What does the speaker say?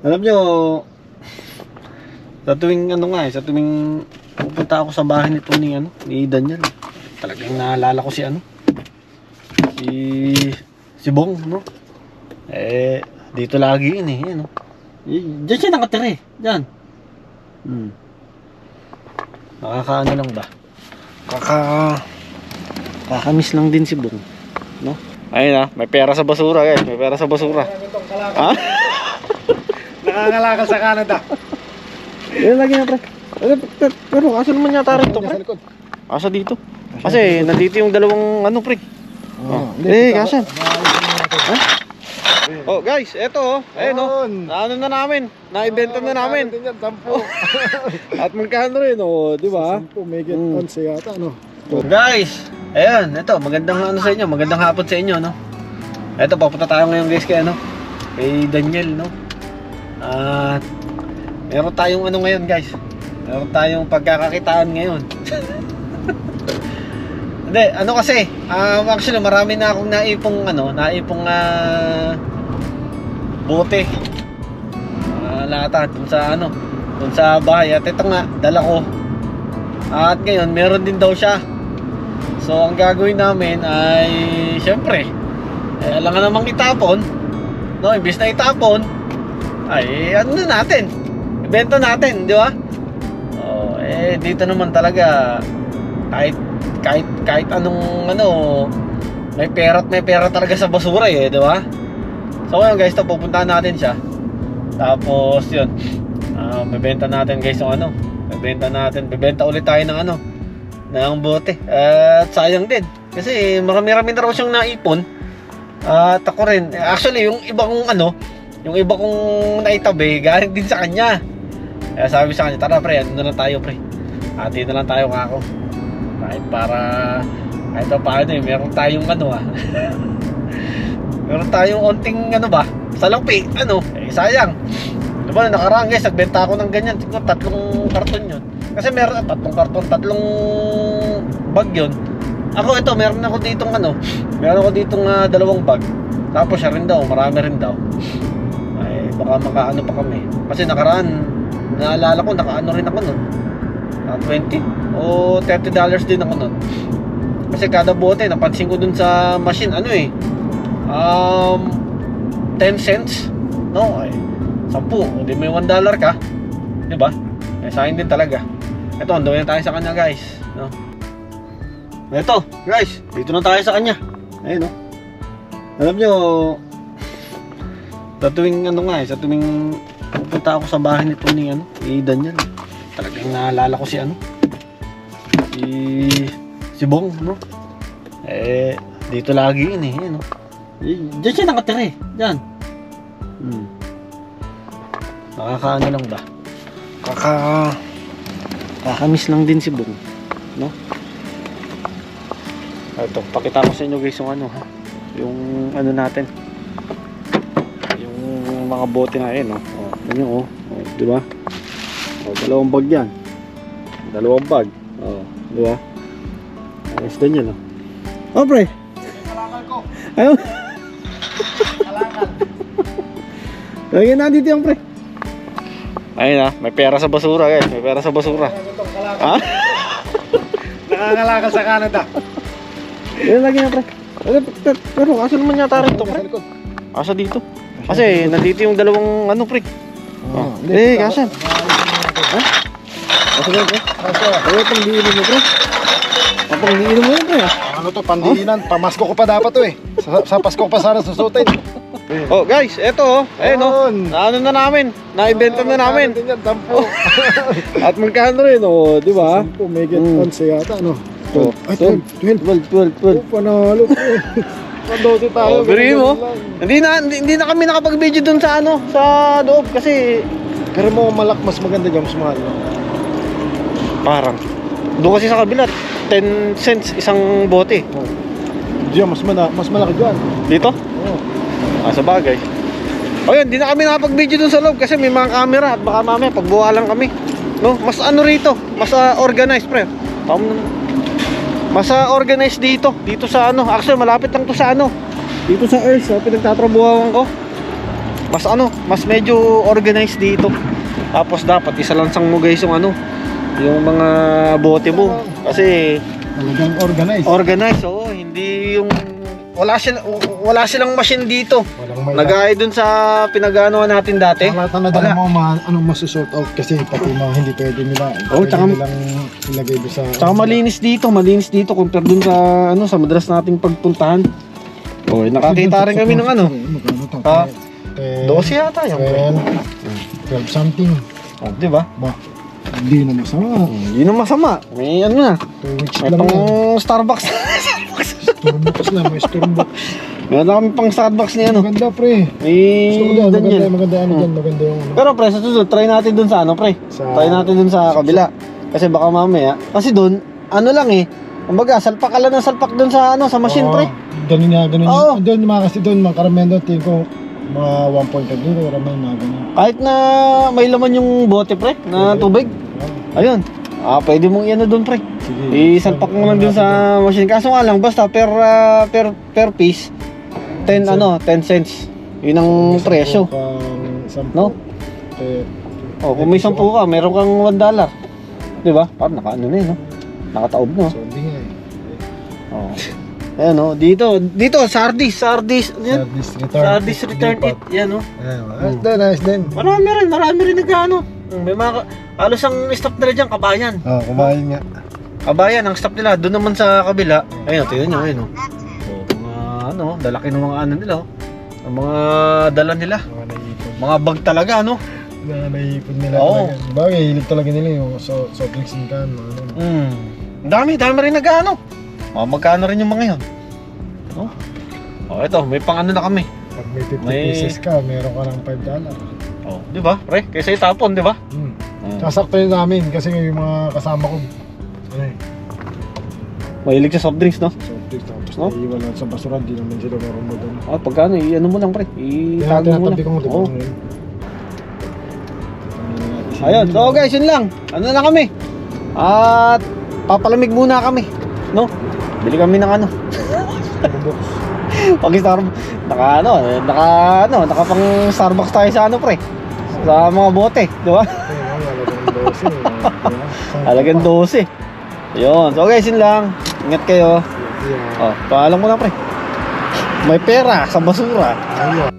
Alam nyo, sa tuwing sa tuwing pupunta ako sa bahay nito ni Daniel, talagang naalala ko si si Bong, no? Dito lagi yun no? Diyan siya nakatira diyan. Nakakaano lang ba? Kakamiss lang din si Bong, no? Ayun may pera sa basura guys, may pera sa basura. Ha? Nangangalakal sa Canada. Yan lagi na pre. Pero asa naman yata rin ito pre? Asa dito? Kasi nandito yung dalawang pre. Kasi. Oh guys, eto ayun na namin. Naibenta na namin. At magkano rin di ba? 10 may get 11 yata Guys, ayun, eto magandang sa inyo, magandang hapon sa inyo, no. Eto papunta tayo ngayon guys kay kay Daniel, no. At meron tayong ngayon guys. Meron tayong pagkakakitaan ngayon. Hindi, kasi actually marami na akong naipong bote. Lata dun sa bahay. At ito nga, dala ko. At ngayon, meron din daw siya. So, ang gagawin namin ay syempre, alangan namang itapon. No, imbis na itapon, ay natin? Ibenta natin, di ba? Dito naman talaga kahit anong may pera talaga sa basura di ba? So ngayon guys, pupuntahan natin siya. Tapos yun, bebenta natin guys yung bebenta ulit tayo ng bote. At sayang din kasi marami-rami na raw siyang naipon. At ako rin, actually yung iba kong naitabi galing din sa kanya. Kaya sabi sa kanya, tara pre, na lang tayo pre. Ati na lang tayo kako. Kahit paano meron tayong meron tayong onting salampi, sayang. Diba nakaraan guys, nagbenta ako ng ganyan, siguro 3 karton yun. Kasi meron 3 karton, 3 bag yun. Ako meron ako ditong 2 bag. Tapos siya rin daw, marami rin daw. Ay, baka makaano pa kami. Kasi nakaraan, naalala ko, nakaano rin ako nun. 20 o $30 din ako nun. Kasi kada bote, napansin ko dun sa machine, 10 cents. No, ay 10, hindi may $1 ka. Diba? Sa akin din talaga. Ito, andawin na tayo sa kanya guys, no? Ito, guys, dito na tayo sa kanya. Ayun, no? Alam nyo, sa tuwing sa tuwing pupunta ako sa bahay nito ni Daniel, talagang naalala ko si Bong, no? Dito lagi yun no? Diyan siya nakatira diyan. Nakakaano lang ba? Kakamiss lang din si Bong, no? Ito, pakita ko sa inyo guys yung natin. Yung mga bote na no? Ano di ba? Dalawang bag yan. Dalawang bag. Di ba? Ayos din yun, pre. Kalakal ko. Ayun. Kalakal. Lagyan na dito yung pre. Ayun may pera sa basura guys. May pera sa basura. Ha? Nangangalakal sa Canada. Ayun, lagyan na pre. Pero asa naman yata rin ito pre? Asa dito? Kasi nandito yung dalawang pre. Kasi. Ha? Asa ba pre? Ayun, pang-diinom mo pre. Pang-diinom mo pre. Pandiinan, pamasko ko pa dapat sa Pasko ko pa sana susutin. Oh guys, eto ayun na namin, naibenta na namin. At magkano rin di ba? 10 may get 11 yata Ay, 12. Panalo. Pandosi tayo. Biri mo. Hindi na kami nakapag-video dun sa sa loob kasi pero mo mas maganda dyan, mas mahal. Parang doon kasi sa kabila 10 cents isang bote. Diyan mas malaki dyan. Dito? Sa bagay. Ayun, hindi na kami nakapag-video dun sa loob kasi may mga camera at baka mamaya pagbuha lang kami. No, mas rito, mas organized pre. Mas organized dito sa actually malapit lang to sa dito sa Earth, pinagtatrabuhan ko. mas ano, mas medyo organized dito. Tapos dapat isalansang mo guys yung ano, yung mga bote mo. Kasi Talagang organized. organized, oo, hindi yung wala silang machine dito. Walang may Nagaya dun sa pinaganoan natin dati. lahat na nadala mo, masusort out kasi pati mga hindi pwede nila. Oh, pwede tsaka- nilang ilagay doon sa... Tsaka malinis dito compare dun sa ano sa madalas nating pagpuntahan. Oh, nakakita rin kami ng ano. Magkano to? Ah, 10, 12 yata yung 12 something. Oh, di ba? Ba, hindi na masama. Hindi na masama. May ano na. 2 weeks May lang pang yan. Starbucks. Starbucks na, may Starbucks. Meron na kami pang Starbucks ni ano. Maganda pre. May Gusto ko dyan, Daniel. maganda ano dyan, maganda yung ano. Pero pre, sa susunod, try natin dun sa ano pre. Try natin dun sa kabila. Kasi baka mamaya. Kasi dun, ano lang eh. Kumbaga, salpak ka lang ng salpak dun sa ano, sa machine pre. Ganun nga, ganun Oo. yun. Doon mga kasi doon, mga karamihan doon, tingin ko, mga 1.5 dito, karamihan mga ganun. Kahit na may laman yung bote pre, na tubig. Ayun. Pwede mong iano dun pre. Sige. Isalpak mo lang dun sa machine. Kaso nga lang, basta per piece, 10 ano, 10 cents. Yun ang presyo. No? Oh, kung may 10 ka, meron kang $1. 'Di ba? Parang nakaano na 'yun, no? Nakataob na. So, hindi nga eh. Oh. Ayan, no? Dito, Sardis. Yan. Sardis return it. Yan, no? Ayos din, ayos din. Marami rin nag-ano. May mga, halos ang stop nila dyan, Kabayan. Kumain nga. Kabayan, ang stop nila, doon naman sa kabila. Ayun, tingnan nyo, ayun, no? Oh, mga, ano, dalaki ng mga ano nila, oh. Ang mga dala nila. Mga naipon. Mga bag talaga, no? Mga naipon nila Oo. talaga. Bagay, hilig talaga nila yung soft drinks and can. Mga ano. Ang dami rin nag-ano. Magkano rin yung mga yun. No? Oh, ito, may pang ano na kami. Pag may 50 May- pieces ka, meron ka ng $5. Oh, di ba? Pre, kaysa itapon, di ba? Sasakto yun namin kasi yung mga kasama ko, ano eh, Mahilig sa soft drinks, no? soft drinks tapos Oh? naiiwan lang sa basura, di naman sila marunod doon. Ah, pagkano, i-ano mo lang, pre. Itago mo lang. Tinatabi ko mo, di ba? Oh. Ngayon. Ayun, so guys, yun lang. Ano na kami? At papalamig muna kami, no? Bili kami ng ano. Pag Starbucks, naka pang Starbucks tayo sa ano, pre. Sa mga bote, di ba? Halagang 12. Ayun, so guys, yun lang. Ingat kayo. Oh, paalam mo lang, pre. May pera sa basura. Ayun.